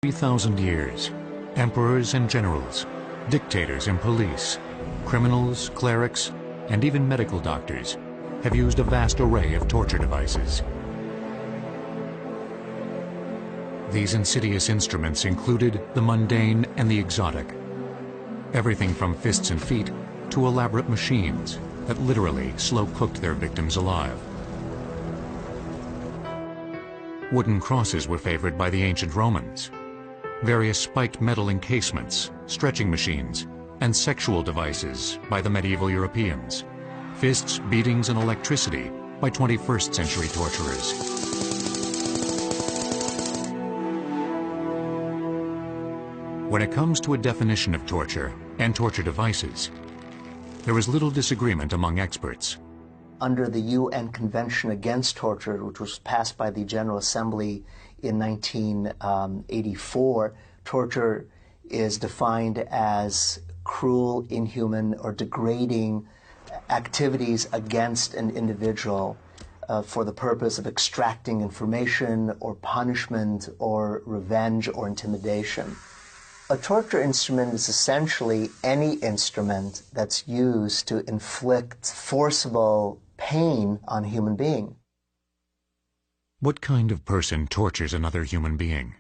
3,000 years, emperors and generals, dictators and police, criminals, clerics, and even medical doctors have used a vast array of torture devices. These insidious instruments included the mundane and the exotic. Everything from fists and feet to elaborate machines that literally slow-cooked their victims alive. Wooden crosses were favored by the ancient Romans. Various spiked metal encasements, stretching machines, and sexual devices by the medieval Europeans. Fists, beatings, and electricity by 21st century torturers. When it comes to a definition of torture and torture devices, there is little disagreement among experts. Under the UN Convention Against Torture, which was passed by the General Assembly in 1984, torture is defined as cruel, inhuman, or degrading activities against an individual for the purpose of extracting information or punishment or revenge or intimidation. A torture instrument is essentially any instrument that's used to inflict forcible pain on a human being. What kind of person tortures another human being?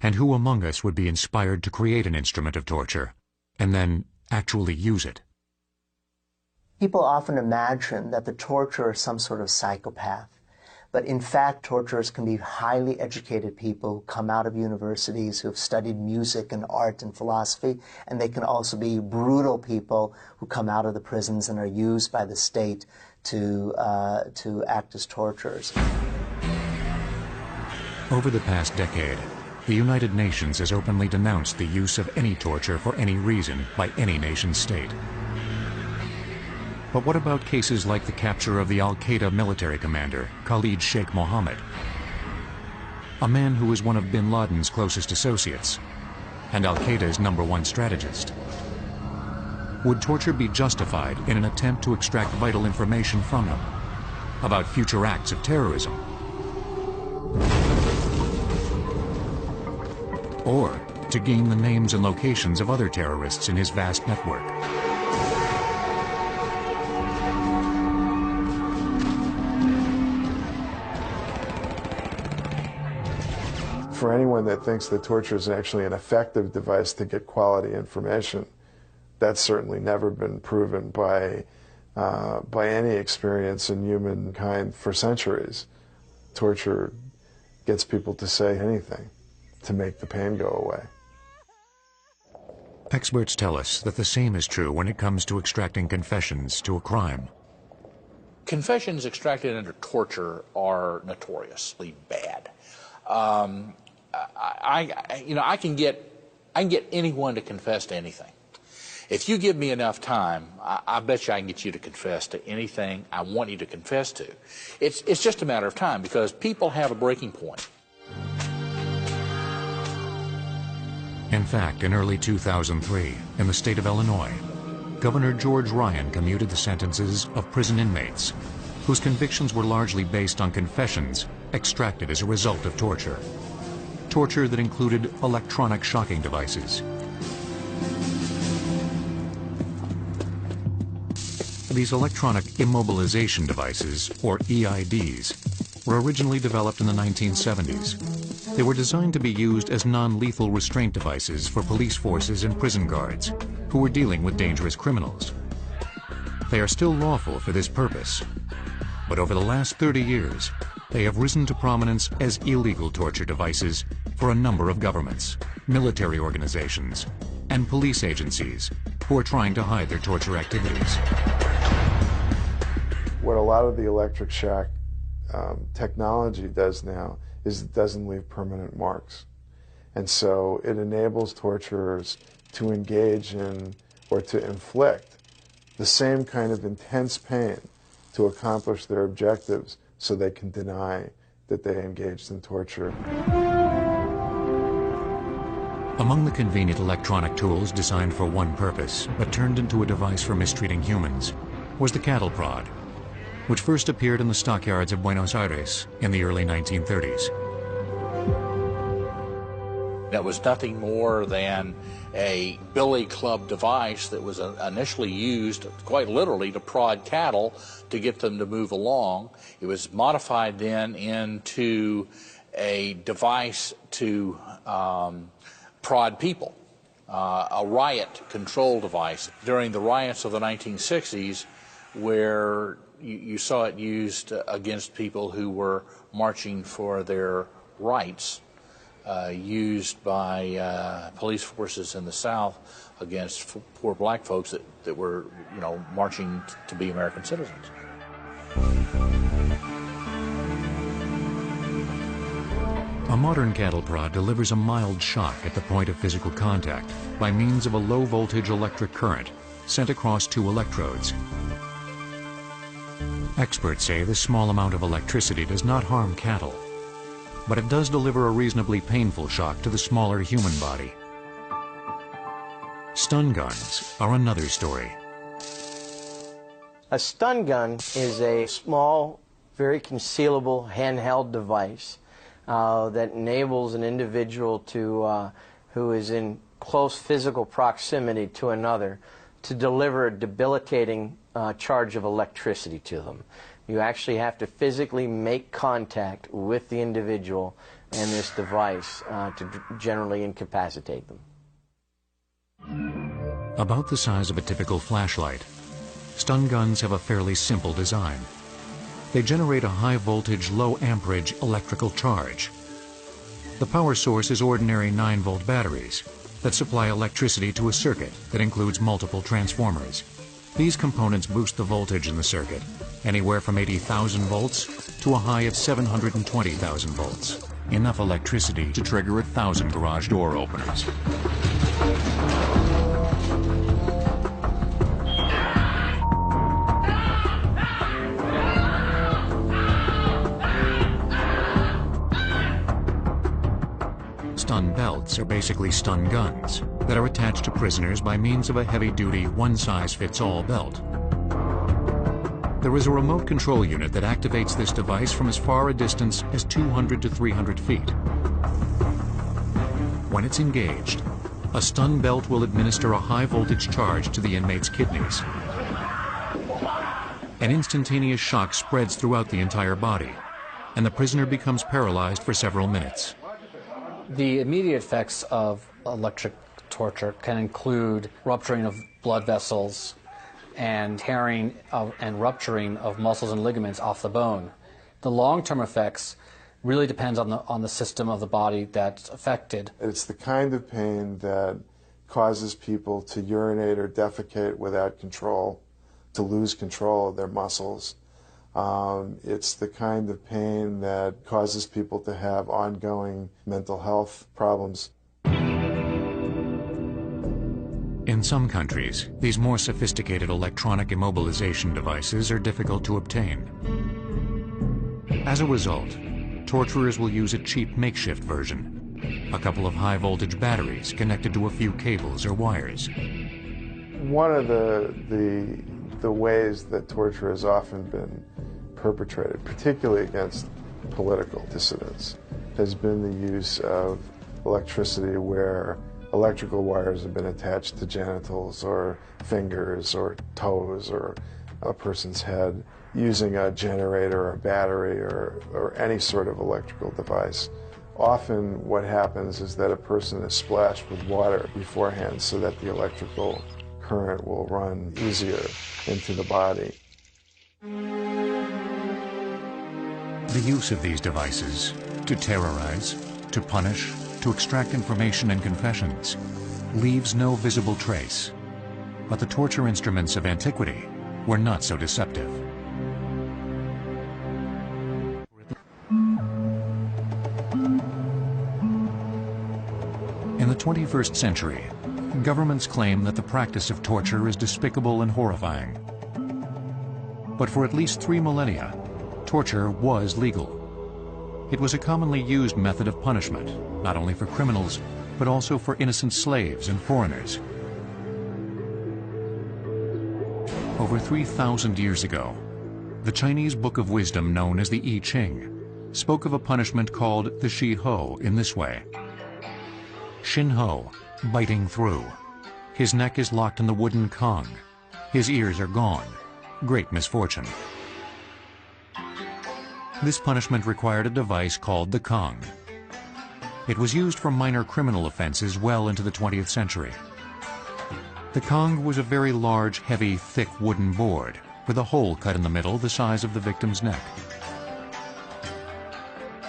And who among us would be inspired to create an instrument of torture and then actually use it? People often imagine that the torturer is some sort of psychopath. But in fact, torturers can be highly educated people who come out of universities, who have studied music and art and philosophy, and they can also be brutal people who come out of the prisons and are used by the state to act as torturers. Over the past decade, the United Nations has openly denounced the use of any torture for any reason by any nation state. But what about cases like the capture of the Al-Qaeda military commander, Khalid Sheikh Mohammed? A man who was one of bin Laden's closest associates and Al-Qaeda's #1 strategist. Would torture be justified in an attempt to extract vital information from him about future acts of terrorism? Or to gain the names and locations of other terrorists in his vast network? For anyone that thinks that torture is actually an effective device to get quality information, that's certainly never been proven by any experience in humankind for centuries. Torture gets people to say anything to make the pain go away. Experts tell us that the same is true when it comes to extracting confessions to a crime. Confessions extracted under torture are notoriously bad. I can get anyone to confess to anything. If you give me enough time, I bet you I can get you to confess to anything I want you to confess to. It's just a matter of time because people have a breaking point. In fact, in early 2003, in the state of Illinois, Governor George Ryan commuted the sentences of prison inmates whose convictions were largely based on confessions extracted as a result of torture. Torture that included electronic shocking devices. These electronic immobilization devices, or EIDs, were originally developed in the 1970s. They were designed to be used as non-lethal restraint devices for police forces and prison guards who were dealing with dangerous criminals. They are still lawful for this purpose, but over the last 30 years, they have risen to prominence as illegal torture devices for a number of governments, military organizations, and police agencies who are trying to hide their torture activities. What a lot of the electric shock technology does now is it doesn't leave permanent marks. And so it enables torturers to engage in or to inflict the same kind of intense pain to accomplish their objectives so they can deny that they engaged in torture. Among the convenient electronic tools designed for one purpose but turned into a device for mistreating humans was the cattle prod, which first appeared in the stockyards of Buenos Aires in the early 1930s. That was nothing more than a billy club device that was initially used quite literally to prod cattle to get them to move along. It was modified then into a device to prod people, a riot control device. During the riots of the 1960s, where you saw it used against people who were marching for their rights, used by police forces in the South against poor black folks that were, marching to be American citizens. A modern cattle prod delivers a mild shock at the point of physical contact by means of a low-voltage electric current sent across 2 electrodes. Experts say this small amount of electricity does not harm cattle, but it does deliver a reasonably painful shock to the smaller human body. Stun guns are another story. A stun gun is a small, very concealable handheld device that enables an individual who is in close physical proximity to another to deliver a debilitating charge of electricity to them. You actually have to physically make contact with the individual and this device to generally incapacitate them. About the size of a typical flashlight, stun guns have a fairly simple design. They generate a high-voltage, low-amperage electrical charge. The power source is ordinary 9-volt batteries that supply electricity to a circuit that includes multiple transformers. These components boost the voltage in the circuit, anywhere from 80,000 volts to a high of 720,000 volts. Enough electricity to trigger 1,000 garage door openers. Stun belts are basically stun guns that are attached to prisoners by means of a heavy-duty, one-size-fits-all belt. There is a remote control unit that activates this device from as far a distance as 200 to 300 feet. When it's engaged, a stun belt will administer a high-voltage charge to the inmate's kidneys. An instantaneous shock spreads throughout the entire body, and the prisoner becomes paralyzed for several minutes. The immediate effects of electric torture can include rupturing of blood vessels and tearing and rupturing of muscles and ligaments off the bone. The long-term effects really depends on the system of the body that's affected. It's the kind of pain that causes people to urinate or defecate without control, to lose control of their muscles. It's the kind of pain that causes people to have ongoing mental health problems. In some countries, these more sophisticated electronic immobilization devices are difficult to obtain. As a result, torturers will use a cheap makeshift version, a couple of high-voltage batteries connected to a few cables or wires. One of the ways that torture has often been perpetrated, particularly against political dissidents, has been the use of electricity where electrical wires have been attached to genitals or fingers or toes or a person's head, using a generator or a battery or any sort of electrical device. Often what happens is that a person is splashed with water beforehand so that the electrical current will run easier into the body. The use of these devices to terrorize, to punish, to extract information and confessions leaves no visible trace. But the torture instruments of antiquity were not so deceptive. In the 21st century, governments claim that the practice of torture is despicable and horrifying. But for at least 3 millennia, torture was legal. It was a commonly used method of punishment, not only for criminals, but also for innocent slaves and foreigners. Over 3,000 years ago, the Chinese Book of Wisdom known as the I Ching spoke of a punishment called the Shi Ho in this way. Shin Ho, biting through. His neck is locked in the wooden Kong. His ears are gone. Great misfortune. This punishment required a device called the Kong. It was used for minor criminal offenses well into the 20th century. The Kong was a very large, heavy, thick wooden board with a hole cut in the middle the size of the victim's neck.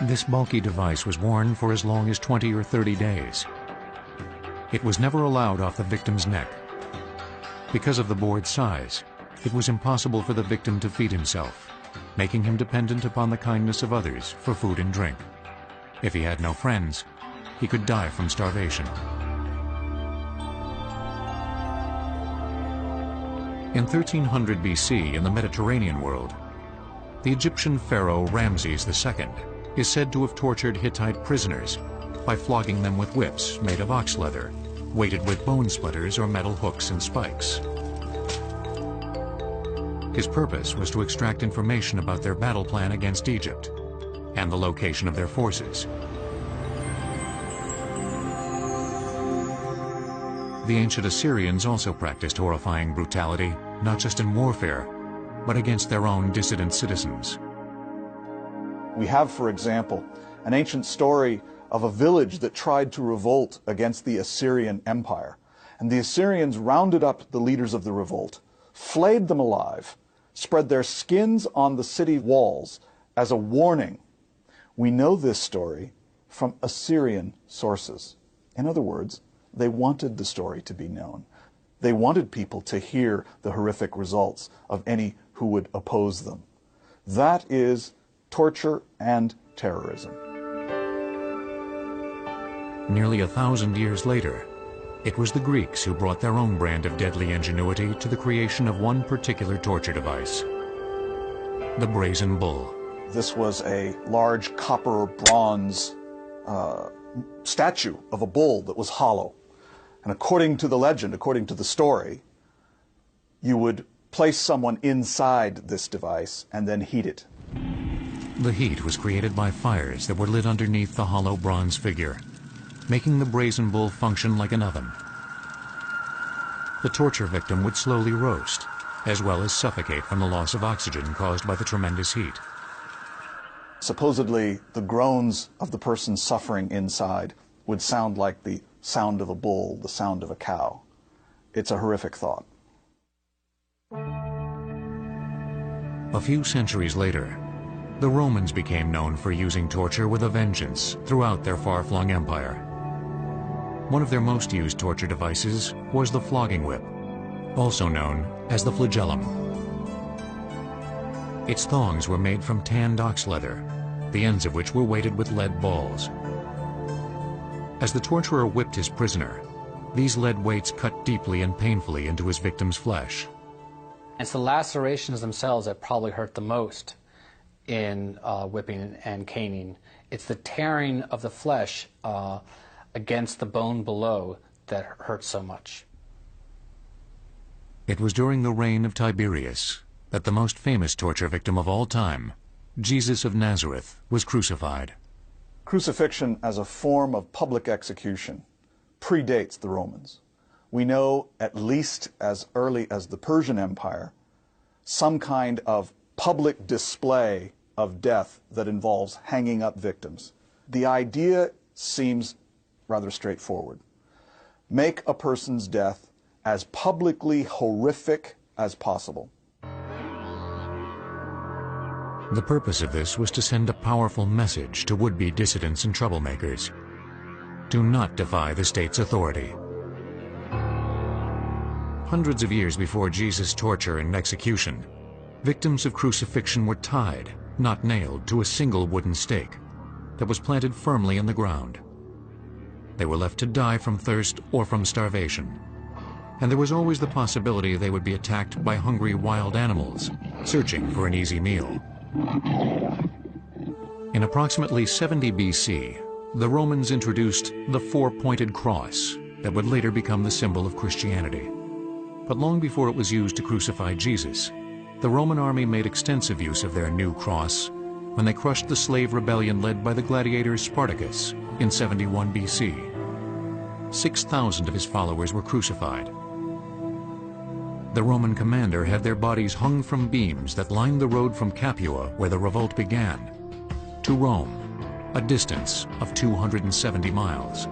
This bulky device was worn for as long as 20 or 30 days. It was never allowed off the victim's neck. Because of the board's size, it was impossible for the victim to feed himself, making him dependent upon the kindness of others for food and drink. If he had no friends, he could die from starvation. In 1300 BC, in the Mediterranean world, the Egyptian pharaoh Ramses II is said to have tortured Hittite prisoners by flogging them with whips made of ox leather, weighted with bone splitters or metal hooks and spikes. His purpose was to extract information about their battle plan against Egypt and the location of their forces. The ancient Assyrians also practiced horrifying brutality, not just in warfare, but against their own dissident citizens. We have, for example, an ancient story of a village that tried to revolt against the Assyrian Empire. And the Assyrians rounded up the leaders of the revolt, flayed them alive, spread their skins on the city walls as a warning. We know this story from Assyrian sources. In other words, they wanted the story to be known. They wanted people to hear the horrific results of any who would oppose them. That is torture and terrorism. Nearly 1,000 years later, it was the Greeks who brought their own brand of deadly ingenuity to the creation of one particular torture device, the brazen bull. This was a large copper bronze statue of a bull that was hollow. And according to the legend, according to the story, you would place someone inside this device and then heat it. The heat was created by fires that were lit underneath the hollow bronze figure, making the brazen bull function like an oven. The torture victim would slowly roast, as well as suffocate from the loss of oxygen caused by the tremendous heat. Supposedly, the groans of the person suffering inside would sound like the sound of a bull, the sound of a cow. It's a horrific thought. A few centuries later, the Romans became known for using torture with a vengeance throughout their far-flung empire. One of their most used torture devices was the flogging whip, also known as the flagellum. Its thongs were made from tanned ox leather, the ends of which were weighted with lead balls. As the torturer whipped his prisoner, these lead weights cut deeply and painfully into his victim's flesh. It's the lacerations themselves that probably hurt the most in whipping and caning. It's the tearing of the flesh against the bone below that hurts so much. It was during the reign of Tiberius that the most famous torture victim of all time, Jesus of Nazareth, was crucified. Crucifixion as a form of public execution predates the Romans. We know, at least as early as the Persian Empire, some kind of public display of death that involves hanging up victims. The idea seems rather straightforward. Make a person's death as publicly horrific as possible. The purpose of this was to send a powerful message to would-be dissidents and troublemakers. Do not defy the state's authority. Hundreds of years before Jesus' torture and execution, victims of crucifixion were tied, not nailed, to a single wooden stake that was planted firmly in the ground. They were left to die from thirst or from starvation. And there was always the possibility they would be attacked by hungry wild animals, searching for an easy meal. In approximately 70 BC, the Romans introduced the four-pointed cross that would later become the symbol of Christianity. But long before it was used to crucify Jesus, the Roman army made extensive use of their new cross when they crushed the slave rebellion led by the gladiator Spartacus in 71 BC. 6,000 of his followers were crucified. The Roman commander had their bodies hung from beams that lined the road from Capua, where the revolt began, to Rome, a distance of 270 miles.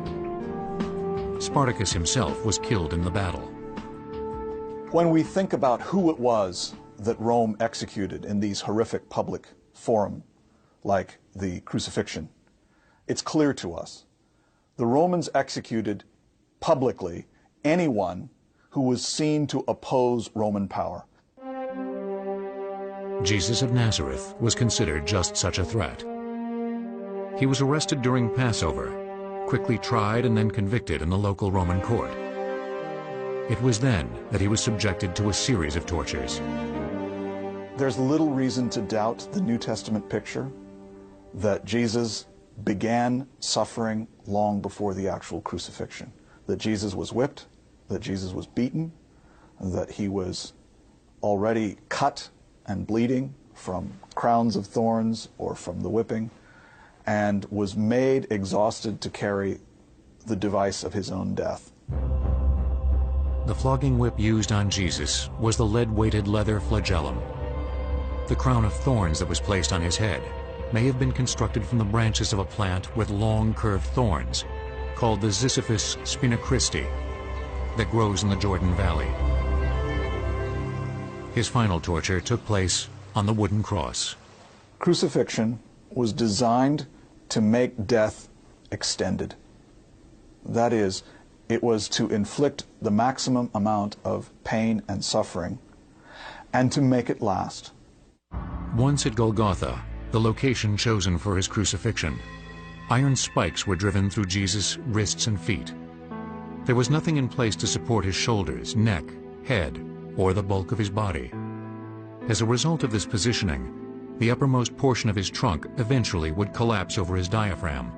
Spartacus himself was killed in the battle. When we think about who it was that Rome executed in these horrific public forums, like the crucifixion, it's clear to us. The Romans executed publicly anyone who was seen to oppose Roman power. Jesus of Nazareth was considered just such a threat. He was arrested during Passover, quickly tried and then convicted in the local Roman court. It was then that he was subjected to a series of tortures. There's little reason to doubt the New Testament picture that Jesus began suffering long before the actual crucifixion, that Jesus was whipped, that Jesus was beaten, that he was already cut and bleeding from crowns of thorns or from the whipping, and was made exhausted to carry the device of his own death. The flogging whip used on Jesus was the lead-weighted leather flagellum. The crown of thorns that was placed on his head may have been constructed from the branches of a plant with long curved thorns, called the Ziziphus spinacristi, that grows in the Jordan Valley. His final torture took place on the wooden cross. Crucifixion was designed to make death extended. That is, it was to inflict the maximum amount of pain and suffering and to make it last. Once at Golgotha, the location chosen for his crucifixion, iron spikes were driven through Jesus' wrists and feet. There was nothing in place to support his shoulders, neck, head, or the bulk of his body. As a result of this positioning, the uppermost portion of his trunk eventually would collapse over his diaphragm,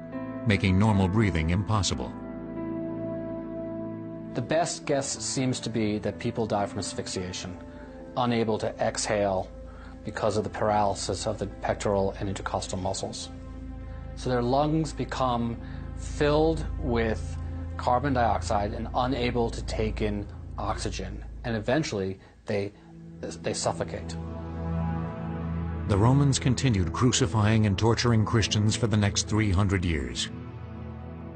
making normal breathing impossible. The best guess seems to be that people die from asphyxiation, unable to exhale because of the paralysis of the pectoral and intercostal muscles. So their lungs become filled with carbon dioxide and unable to take in oxygen, and eventually they suffocate. The Romans continued crucifying and torturing Christians for the next 300 years.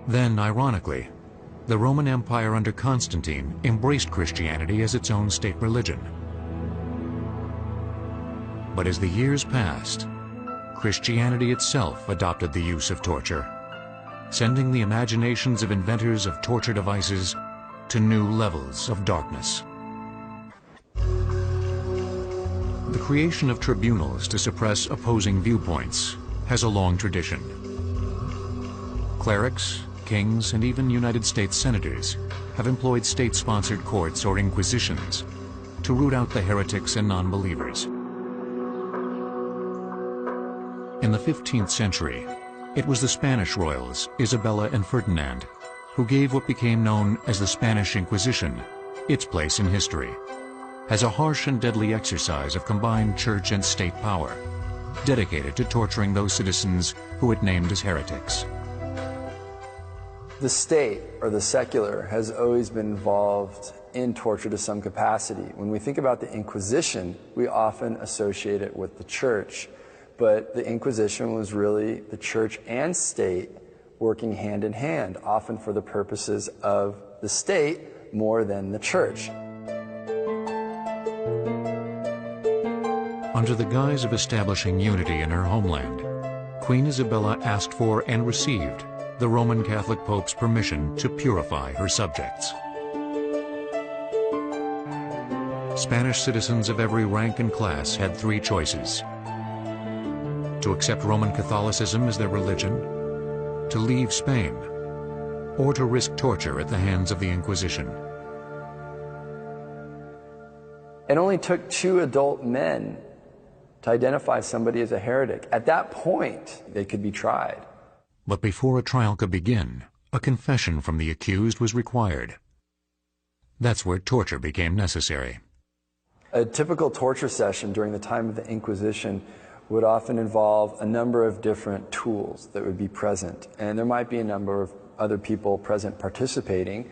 Then, ironically, the Roman Empire under Constantine embraced Christianity as its own state religion. But as the years passed, Christianity itself adopted the use of torture, sending the imaginations of inventors of torture devices to new levels of darkness. The creation of tribunals to suppress opposing viewpoints has a long tradition. Clerics, kings, and even United States senators have employed state-sponsored courts or inquisitions to root out the heretics and non-believers. In the 15th century, it was the Spanish royals, Isabella and Ferdinand, who gave what became known as the Spanish Inquisition its place in history, as a harsh and deadly exercise of combined church and state power, dedicated to torturing those citizens who it named as heretics. The state, or the secular, has always been involved in torture to some capacity. When we think about the Inquisition, we often associate it with the church. But the Inquisition was really the church and state working hand in hand, often for the purposes of the state more than the church. Under the guise of establishing unity in her homeland, Queen Isabella asked for and received the Roman Catholic Pope's permission to purify her subjects. Spanish citizens of every rank and class had three choices: to accept Roman Catholicism as their religion, to leave Spain, or to risk torture at the hands of the Inquisition. It only took 2 adult men to identify somebody as a heretic. At that point, they could be tried. But before a trial could begin, a confession from the accused was required. That's where torture became necessary. A typical torture session during the time of the Inquisition would often involve a number of different tools that would be present. And there might be a number of other people present participating.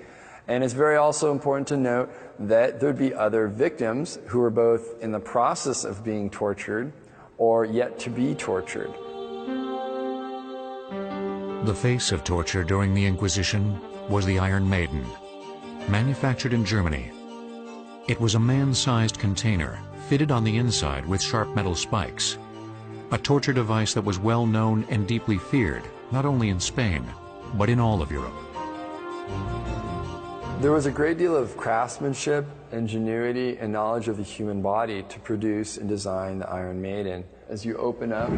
And it's very also important to note that there'd be other victims who are both in the process of being tortured or yet to be tortured. The face of torture during the Inquisition was the Iron Maiden, manufactured in Germany. It was a man-sized container fitted on the inside with sharp metal spikes, a torture device that was well known and deeply feared, not only in Spain, but in all of Europe. There was a great deal of craftsmanship, ingenuity, and knowledge of the human body to produce and design the Iron Maiden. As you open up,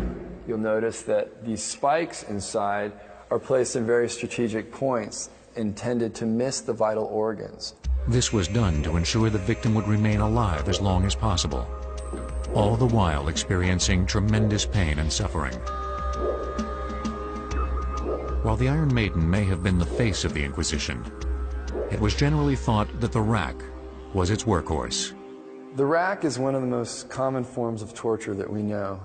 you'll notice that these spikes inside are placed in very strategic points intended to miss the vital organs. This was done to ensure the victim would remain alive as long as possible, all the while experiencing tremendous pain and suffering. While the Iron Maiden may have been the face of the Inquisition, it was generally thought that the rack was its workhorse. The rack is one of the most common forms of torture that we know,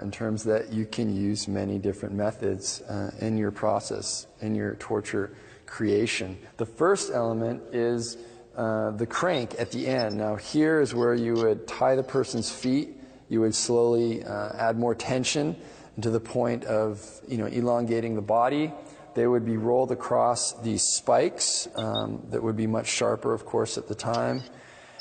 in terms that you can use many different methods in your process, in your torture creation. The first element is the crank at the end. Now here is where you would tie the person's feet. You would slowly add more tension to the point of elongating the body. They would be rolled across these spikes that would be much sharper, of course, at the time.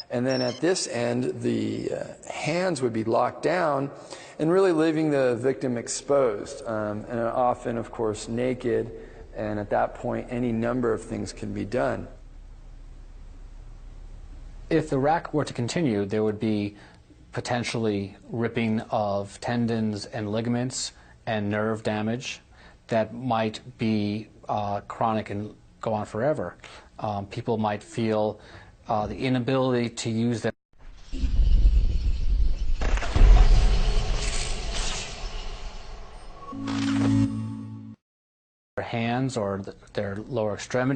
And then at this end, the hands would be locked down and really leaving the victim exposed, and often, of course, naked. And at that point, any number of things can be done. If the rack were to continue, there would be potentially ripping of tendons and ligaments and nerve damage that might be chronic and go on forever. People might feel the inability to use their hands or their lower extremities.